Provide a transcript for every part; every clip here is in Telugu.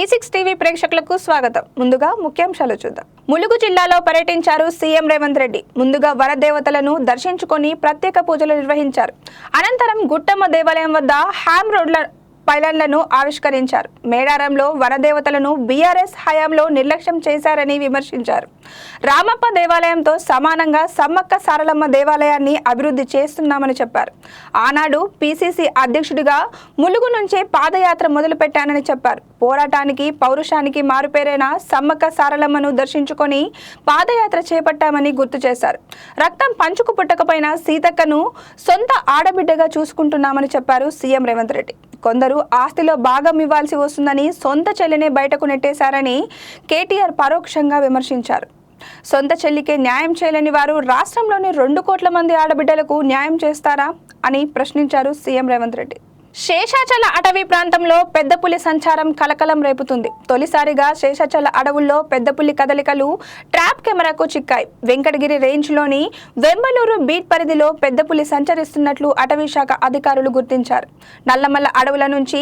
T6 టీవీ ప్రేక్షకులకు స్వాగతం. ముందుగా ముఖ్యాంశాలు చూద్దాం. ములుగు జిల్లాలో పర్యటించారు సీఎం రేవంత్ రెడ్డి. ముందుగా వరదేవతలను దర్శించుకొని ప్రత్యేక పూజలు నిర్వహించారు. అనంతరం గుట్టమ్మ దేవాలయం వద్ద హ్యామ్ రోడ్ల పైలన్లను ఆవిష్కరించారు. మేడారంలో వరదేవతలను బీఆర్ఎస్ హయాంలో నిర్లక్ష్యం చేశారని విమర్శించారు. రామప్ప దేవాలయంతో సమానంగా సమ్మక్క సారలమ్మ దేవాలయాన్ని అభివృద్ధి చేస్తున్నామని చెప్పారు. ఆనాడు పీసీసీ అధ్యక్షుడిగా ములుగు నుంచే పాదయాత్ర మొదలుపెట్టానని చెప్పారు. పోరాటానికి పౌరుషానికి మారుపేరైన సమ్మక్క సారలమ్మను దర్శించుకొని పాదయాత్ర చేపట్టామని గుర్తు చేశారు. రక్తం పంచుకు పుట్టకపోయినా సీతక్కను సొంత ఆడబిడ్డగా చూసుకుంటున్నామని చెప్పారు సీఎం రేవంత్ రెడ్డి. కొందరు ఆస్తిలో భాగం ఇవ్వాల్సి వస్తుందని సొంత చెల్లినే బయటకు నెట్టేశారని కేటీఆర్ పరోక్షంగా విమర్శించారు. సొంత చెల్లికే న్యాయం చేయలేని వారు రాష్ట్రంలోని 2 కోట్ల మంది ఆడబిడ్డలకు న్యాయం చేస్తారా అని ప్రశ్నించారు సీఎం రేవంత్ రెడ్డి. శేషాచల అటవీ ప్రాంతంలో పెద్ద పులి సంచారం కలకలం రేపుతుంది. తొలిసారిగా శేషాచల అడవుల్లో పెద్ద పులి కదలికలు ట్రాప్ కెమెరాకు చిక్కాయి. వెంకటగిరి రేంజ్లోని వెంబలూరు బీట్ పరిధిలో పెద్ద పులి సంచరిస్తున్నట్లు అటవీ శాఖ అధికారులు గుర్తించారు. నల్లమల్ల అడవుల నుంచి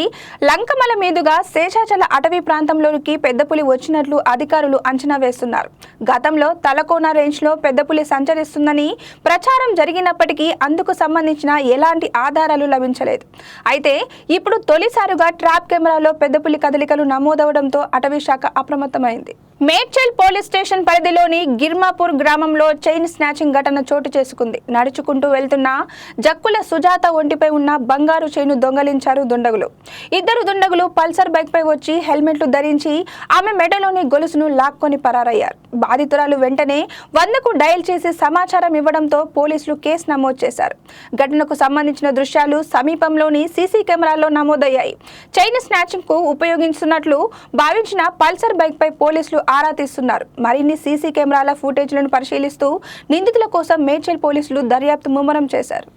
లంకమల మీదుగా శేషాచల అటవీ ప్రాంతంలోకి పెద్ద పులి వచ్చినట్లు అధికారులు అంచనా వేస్తున్నారు. గతంలో తలకోన రేంజ్లో పెద్ద పులి సంచరిస్తుందని ప్రచారం జరిగినప్పటికీ అందుకు సంబంధించిన ఎలాంటి ఆధారాలు లభించలేదు. అయితే ఇప్పుడు తొలిసారిగా ట్రాప్ కెమెరాలో పెద్ద పులి కదలికలు నమోదవడంతో అటవీ శాఖ అప్రమత్తమైంది. మేడ్చల్ పోలీస్ స్టేషన్ పరిధిలోని గిర్మాపూర్ గ్రామంలో చైన్ స్నాచింగ్ ఘటన చోటు చేసుకుంది. నడుచుకుంటూ వెళ్తున్న జక్కుల సుజాత ఒంటిపై ఉన్న బంగారు చైను దొంగలించారు దుండగులు. 2 దుండగులు పల్సర్ బైక్ పై వచ్చి హెల్మెట్లు ధరించి ఆమె మెడలోని గొలుసును లాక్కొని పరారయ్యారు. బాధితురాలు వెంటనే 100కు డయల్ చేసి సమాచారం ఇవ్వడంతో పోలీసులు కేసు నమోదు చేశారు. ఘటనకు సంబంధించిన దృశ్యాలు సమీపంలోని సీసీ కెమెరాల్లో నమోదయ్యాయి. చైన్ స్నాచింగ్ కు ఉపయోగిస్తున్నట్లు భావించిన పల్సర్ బైక్ పై పోలీసులు ఆరా తీస్తున్నారు. మరిన్ని సీసీ కెమెరాల ఫుటేజ్లను పరిశీలిస్తూ నిందితుల కోసం మేడ్చల్ పోలీసులు దర్యాప్తు ముమ్మరం చేశారు.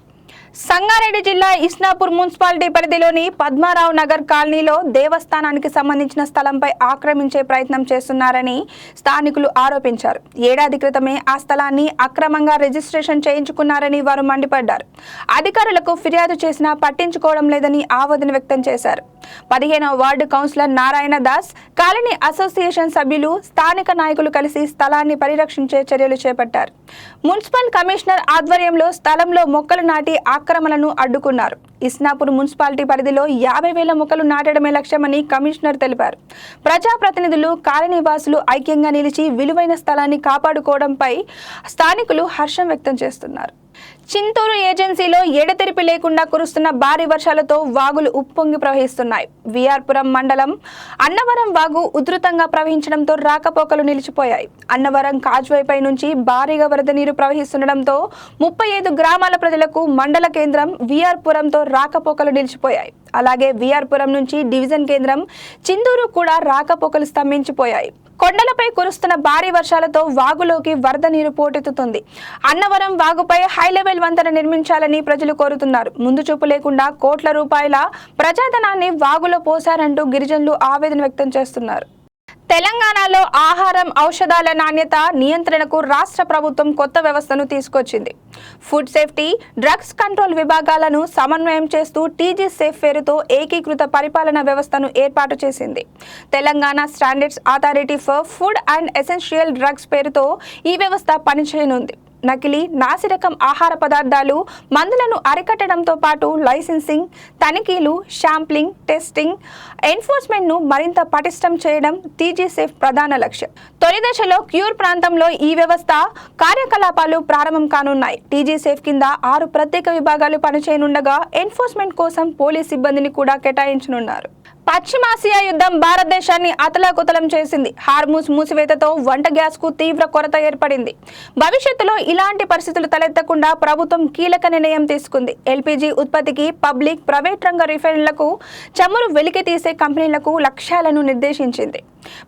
సంగారెడ్డి జిల్లా ఇస్నాపూర్ మున్సిపాలిటీ పరిధిలోని పద్మారావు నగర్ కాలనీలో దేవస్థానానికి సంబంధించిన స్థలంపై ఆక్రమించే ప్రయత్నం చేస్తున్నారని స్థానికులు ఆరోపించారు. ఏడాది క్రితమే ఆ స్థలాన్ని అక్రమంగా రిజిస్ట్రేషన్ చేయించుకున్నారని వారు మండిపడ్డారు. అధికారులకు ఫిర్యాదు చేసినా పట్టించుకోవడం లేదని ఆవేదన వ్యక్తం చేశారు. 15వ ward councillor Narayana Das, colony association సభ్యులు, స్థానిక నాయకులు కలిసి స్థలాన్ని పరిరక్షించే చర్యలు చేపట్టారు. మున్సిపల్ కమిషనర్ ఆధ్వర్యంలో స్థలంలో మొక్కలు నాటి ఆక్రమణలను అడ్డుకున్నారు. ఇస్నాపూర్ మున్సిపాలిటీ పరిధిలో 50,000 మొక్కలు నాటడమే లక్ష్యమని కమిషనర్ తెలిపారు. ప్రజాప్రతినిధులు, కాలనీ వాసులు ఐక్యంగా నిలిచి విలువైన స్థలాన్ని కాపాడుకోవడంపై స్థానికులు హర్షం వ్యక్తం చేస్తున్నారు. చింతూరు ఏజెన్సీలో ఎడతెరిపి లేకుండా కురుస్తున్న భారీ వర్షాలతో వాగులు ఉప్పొంగి ప్రవహిస్తున్నాయి. విఆర్పురం మండలం అన్నవరం వాగు ఉధృతంగా ప్రవహించడంతో రాకపోకలు నిలిచిపోయాయి. అన్నవరం కాజ్వేపై నుంచి భారీగా వరద నీరు ప్రవహిస్తుండటంతో 35 గ్రామాల ప్రజలకు మండల కేంద్రం విఆర్పురంతో రాకపోకలు నిలిచిపోయాయి. అలాగే విఆర్పురం నుంచి డివిజన్ కేంద్రం చింతూరు కూడా రాకపోకలు స్తంభించిపోయాయి. కొండలపై కురుస్తున్న భారీ వర్షాలతో వాగులోకి వరద నీరు పోటెత్తుతుంది. అన్నవరం వాగుపై హైలెవెల్ వంతెన నిర్మించాలని ప్రజలు కోరుతున్నారు. ముందు చూపు లేకుండా కోట్ల రూపాయల ప్రజాధనాన్ని వాగులో పోశారంటూ గిరిజనులు ఆవేదన వ్యక్తం చేస్తున్నారు. తెలంగాణలో ఆహారం, ఔషధాల నాణ్యత నియంత్రణకు రాష్ట్ర ప్రభుత్వం కొత్త వ్యవస్థను తీసుకొచ్చింది. ఫుడ్ సేఫ్టీ, డ్రగ్స్ కంట్రోల్ విభాగాలను సమన్వయం చేస్తూ టీజీ సేఫ్ పేరుతో ఏకీకృత పరిపాలన వ్యవస్థను ఏర్పాటు చేసింది. Telangana standards authority for food and essential drugs పేరుతో ఈ వ్యవస్థ పనిచేయనుంది. నకిలీ, నాసిరకం ఆహార పదార్థాలు, మందులను అరికట్టడంతో పాటు లైసెన్సింగ్, తనిఖీలు, శాంప్లింగ్, టెస్టింగ్, ఎన్ఫోర్స్మెంట్ను మరింత పటిష్టం చేయడం టీజీ సేఫ్ ప్రధాన లక్ష్యం. తొలి దశలో క్యూర్ ప్రాంతంలో ఈ వ్యవస్థ కార్యకలాపాలు ప్రారంభం కానున్నాయి. టీజీ సేఫ్ కింద 6 ప్రత్యేక విభాగాలు పనిచేయనుండగా ఎన్ఫోర్స్మెంట్ కోసం పోలీస్ సిబ్బందిని కూడా కేటాయించనున్నారు. పశ్చిమాసియా యుద్ధం భారతదేశాన్ని అతలాకుతలం చేసింది. హార్మూజ్ మూసివేతతో వంట గ్యాస్ కు తీవ్ర కొరత ఏర్పడింది. భవిష్యత్తులో ఇలాంటి పరిస్థితులు తలెత్తకుండా ప్రభుత్వం కీలక నిర్ణయం తీసుకుంది. ఎల్పీజీ ఉత్పత్తికి పబ్లిక్, ప్రైవేట్ రంగ రిఫైనరీలకు, చమురు వెలికి తీసే కంపెనీలకు లక్ష్యాలను నిర్దేశించింది.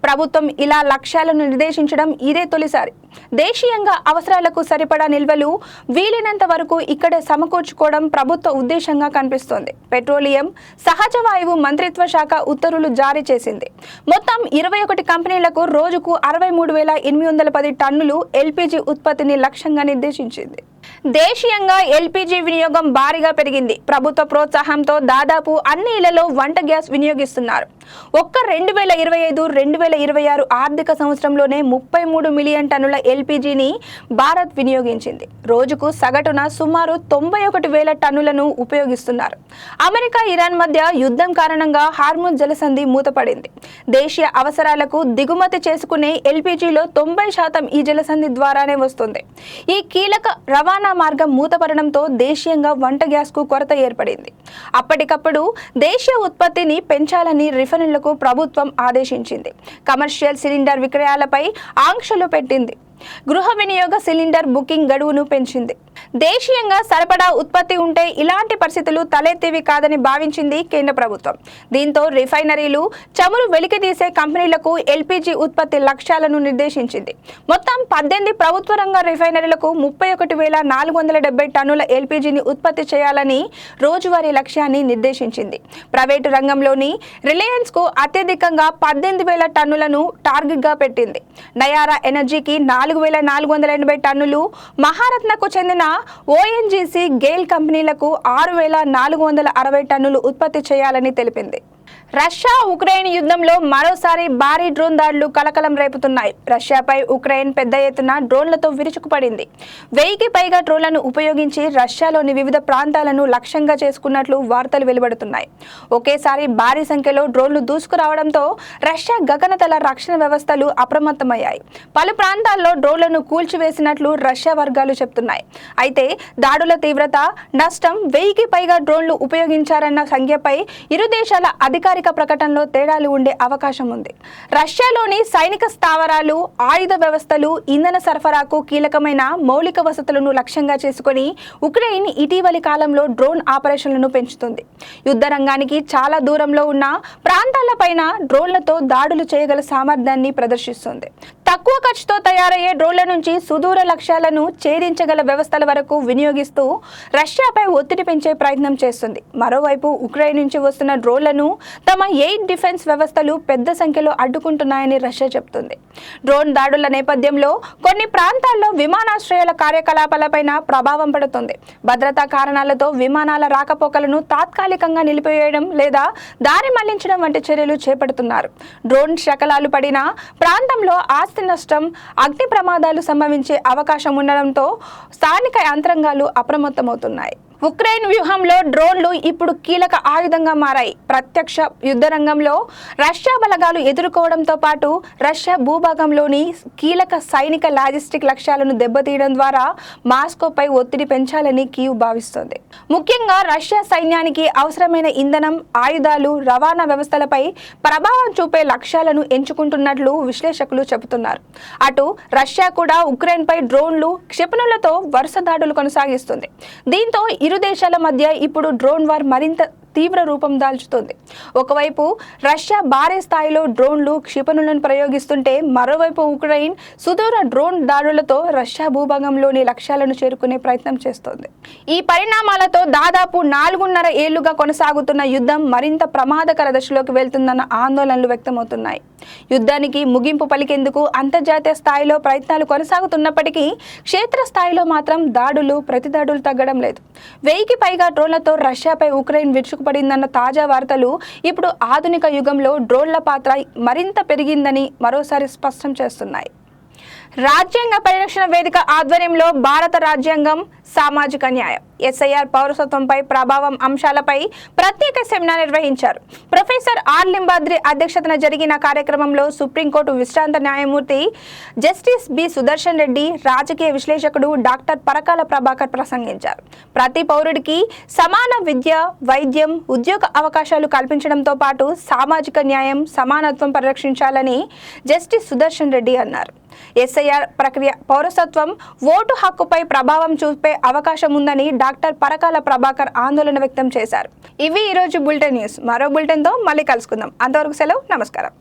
ప్రభుత్వం ఇలా లక్ష్యాలను నిర్దేశించడం ఇదే తొలిసారి. దేశీయంగా అవసరాలకు సరిపడా నిల్వలు వీలైనంత వరకు ఇక్కడే సమకూర్చుకోవడం ప్రభుత్వ ఉద్దేశంగా కనిపిస్తోంది. పెట్రోలియం, సహజ వాయువు మంత్రిత్వ శాఖ ఉత్తర్వులు జారీ చేసింది. మొత్తం 21 కంపెనీలకు రోజుకు 63,810 టన్నులు ఎల్పీజీ ఉత్పత్తిని లక్ష్యంగా నిర్దేశించింది. దేశీయంగా ఎల్పీజీ వినియోగం భారీగా పెరిగింది. ప్రభుత్వ ప్రోత్సాహంతో దాదాపు అన్ని ఇళ్లలో వంట గ్యాస్ వినియోగిస్తున్నారు. ఒక్క 2025-2026 ఆర్థిక సంవత్సరంలోనే 33 మిలియన్ టన్నుల ఎల్పీజీని భారత్ వినియోగించింది. రోజుకు సగటున సుమారు 91,000 టన్నులను ఉపయోగిస్తున్నారు. అమెరికా, ఇరాన్ మధ్య యుద్ధం కారణంగా హార్ముజ్ జలసంధి మూతపడింది. దేశీయ అవసరాలకు దిగుమతి చేసుకునే ఎల్పీజీలో 90% ఈ జలసంధి ద్వారానే వస్తుంది. ఈ కీలక రవాణా మార్గం మూతపడడంతో దేశీయంగా వంట గ్యాస్ కు కొరత ఏర్పడింది. అప్పటికప్పుడు దేశీయ ఉత్పత్తిని పెంచాలని రిఫైనర్లకు ప్రభుత్వం ఆదేశించింది. కమర్షియల్ సిలిండర్ విక్రయాలపై ఆంక్షలు పెట్టింది. గృహ వినియోగ సిలిండర్ బుకింగ్ గడువును పెంచింది. దేశీయంగా సరఫరా ఉత్పత్తి ఉంటే ఇలాంటి పరిస్థితులు తలెత్తేవి కాదని భావించింది కేంద్ర ప్రభుత్వం. దీంతో రిఫైనరీలు, చమురు వెలికితీసే కంపెనీలకు ఎల్పీజీ ఉత్పత్తి లక్ష్యాలను నిర్దేశించింది. మొత్తం 18 ప్రభుత్వ రంగ రిఫైనరీలకు 31,470 టన్నుల ఎల్పీజీని ఉత్పత్తి చేయాలని రోజువారీ లక్ష్యాన్ని నిర్దేశించింది. ప్రైవేటు రంగంలోని రిలయన్స్ కు అత్యధికంగా 18,000 టన్నులను టార్గెట్ గా పెట్టింది. నయారా ఎనర్జీకి 4,480 టన్నులు, మహారత్నకు చెందిన ఓఎన్జీసీ, గెయిల్ కంపెనీలకు 6,460 టన్నులు ఉత్పత్తి చేయాలని తెలిపింది. రష్యా ఉక్రెయిన్ యుద్ధంలో మరోసారి భారీ డ్రోన్ దాడులు కలకలం రేపుతున్నాయి. రష్యాపై ఉక్రెయిన్ పెద్ద ఎత్తున డ్రోన్లతో విరుచుకుపడింది. 1000కి పైగా డ్రోన్లను ఉపయోగించి రష్యాలోని వివిధ ప్రాంతాలను లక్ష్యంగా చేసుకున్నట్లు వార్తలు వెలువడుతున్నాయి. ఒకేసారి భారీ సంఖ్యలో డ్రోన్లు దూసుకురావడంతో రష్యా గగనతల రక్షణ వ్యవస్థలు అప్రమత్తమయ్యాయి. పలు ప్రాంతాల్లో డ్రోన్లను కూల్చివేసినట్లు రష్యా వర్గాలు చెబుతున్నాయి. అయితే దాడుల తీవ్రత, నష్టం, 1000కి పైగా డ్రోన్లు ఉపయోగించారన్న సంఖ్యపై ఇరు దేశాల అధికారిక ప్రకటనలో తేడాలు ఉండే అవకాశం ఉంది. రష్యాలోని సైనిక స్థావరాలు, ఆయుధ వ్యవస్థలు, ఇంధన సరఫరాకు కీలకమైన మౌలిక వసతులను లక్ష్యంగా చేసుకుని ఉక్రెయిన్ ఇటీవలి కాలంలో డ్రోన్ ఆపరేషన్లను పెంచుతుంది. యుద్ధ రంగానికి చాలా దూరంలో ఉన్న ప్రాంతాలపైన డ్రోన్లతో దాడులు చేయగల సామర్థ్యాన్ని ప్రదర్శిస్తుంది. తక్కువ ఖర్చుతో తయారయ్యే డ్రోన్ల నుంచి సుదూర లక్ష్యాలను ఛేదించగల వ్యవస్థల వరకు వినియోగిస్తూ రష్యాపై ఒత్తిడి పెంచే ప్రయత్నం చేస్తుంది. మరోవైపు ఉక్రెయిన్ నుంచి వస్తున్న డ్రోన్లను తమ ఎయిర్ డిఫెన్స్ వ్యవస్థలు పెద్ద సంఖ్యలో అడ్డుకుంటున్నాయని రష్యా చెబుతుంది. డ్రోన్ దాడుల నేపథ్యంలో కొన్ని ప్రాంతాల్లో విమానాశ్రయాల కార్యకలాపాలపైన ప్రభావం పడుతుంది. భద్రతా కారణాలతో విమానాల రాకపోకలను తాత్కాలికంగా నిలిపివేయడం లేదా దారి మళ్లించడం వంటి చర్యలు చేపడుతున్నారు. డ్రోన్ శకలాలు పడిన ప్రాంతంలో ఆస్తి నష్టం, అగ్ని ప్రమాదాలు సంభవించే అవకాశం ఉండడంతో స్థానిక యంత్రాంగాలు అప్రమత్తమవుతున్నాయి. ఉక్రెయిన్ వ్యూహంలో డ్రోన్లు ఇప్పుడు కీలక ఆయుధంగా మారాయి. ప్రత్యక్ష యుద్ధ రంగంలో రష్యా బలగాలు ఎదుర్కోవడంతో పాటు రష్యా భూభాగంలోని కీలక సైనిక లాజిస్టిక్ లక్ష్యాలను దెబ్బతీయడం ద్వారా మాస్కోపై ఒత్తిడి పెంచాలని కీవ్ భావిస్తోంది. ముఖ్యంగా రష్యా సైన్యానికి అవసరమైన ఇంధనం, ఆయుధాలు, రవాణా వ్యవస్థలపై ప్రభావం చూపే లక్ష్యాలను ఎంచుకుంటున్నట్లు విశ్లేషకులు చెబుతున్నారు. అటు రష్యా కూడా ఉక్రెయిన్పై డ్రోన్లు, క్షిపణులతో వరుస దాడులు కొనసాగిస్తుంది. దీంతో ఇరు దేశాల మధ్య ఇప్పుడు డ్రోన్ వార్ మరింత తీవ్ర రూపం దాల్చుతోంది. ఒకవైపు రష్యా భారీ స్థాయిలో డ్రోన్లు, క్షిపణులను ప్రయోగిస్తుంటే మరోవైపు ఉక్రెయిన్ సుదూర డ్రోన్ దాడులతో రష్యా భూభాగంలోని లక్ష్యాలను చేరుకునే ప్రయత్నం చేస్తోంది. ఈ పరిణామాలతో దాదాపు 4.5 ఏళ్లుగా కొనసాగుతున్న యుద్ధం మరింత ప్రమాదకర దశలోకి వెళ్తుందన్న ఆందోళనలు వ్యక్తమవుతున్నాయి. యుద్ధానికి ముగింపు పలికేందుకు అంతర్జాతీయ స్థాయిలో ప్రయత్నాలు కొనసాగుతున్నప్పటికీ క్షేత్రస్థాయిలో మాత్రం దాడులు, ప్రతిదాడులు తగ్గడం లేదు. 1000కి పైగా డ్రోన్లతో రష్యాపై ఉక్రెయిన్ విరుచుకుపడిందన్న తాజా వార్తలు ఇప్పుడు ఆధునిక యుగంలో డ్రోన్ల పాత్ర మరింత పెరిగిందని మరోసారి స్పష్టం చేస్తున్నాయి. రాజ్యాంగ పరిరక్షణ వేదిక ఆధ్వర్యంలో భారత రాజ్యాంగం, సామాజిక న్యాయం, ఎస్ఐఆర్, పౌరసత్వంపై ప్రభావం అంశాలపై ప్రత్యేక సెమినార్ నిర్వహించారు. ప్రొఫెసర్ ఆర్ లింబాద్రి అధ్యక్షతన జరిగిన కార్యక్రమంలో సుప్రీంకోర్టు విశ్రాంత న్యాయమూర్తి జస్టిస్ బి సుదర్శన్ రెడ్డి, రాజకీయ విశ్లేషకుడు డాక్టర్ పరకాల ప్రభాకర్ ప్రసంగించారు. ప్రతి పౌరుడికి సమాన విద్య, వైద్యం, ఉద్యోగ అవకాశాలు కల్పించడంతో పాటు సామాజిక న్యాయం, సమానత్వం పరిరక్షించాలని జస్టిస్ సుదర్శన్ రెడ్డి అన్నారు. ఎస్ఐఆర్ ప్రక్రియ పౌరసత్వం, ఓటు హక్కుపై ప్రభావం చూపే అవకాశం ఉందని డాక్టర్ పరకాల ప్రభాకర్ ఆందోళన వ్యక్తం చేశారు. ఇవి ఈరోజు బులెటిన్ న్యూస్. మరో బులెటిన్తో మళ్ళీ కలుసుకుందాం. అంతవరకు సెలవు, నమస్కారం.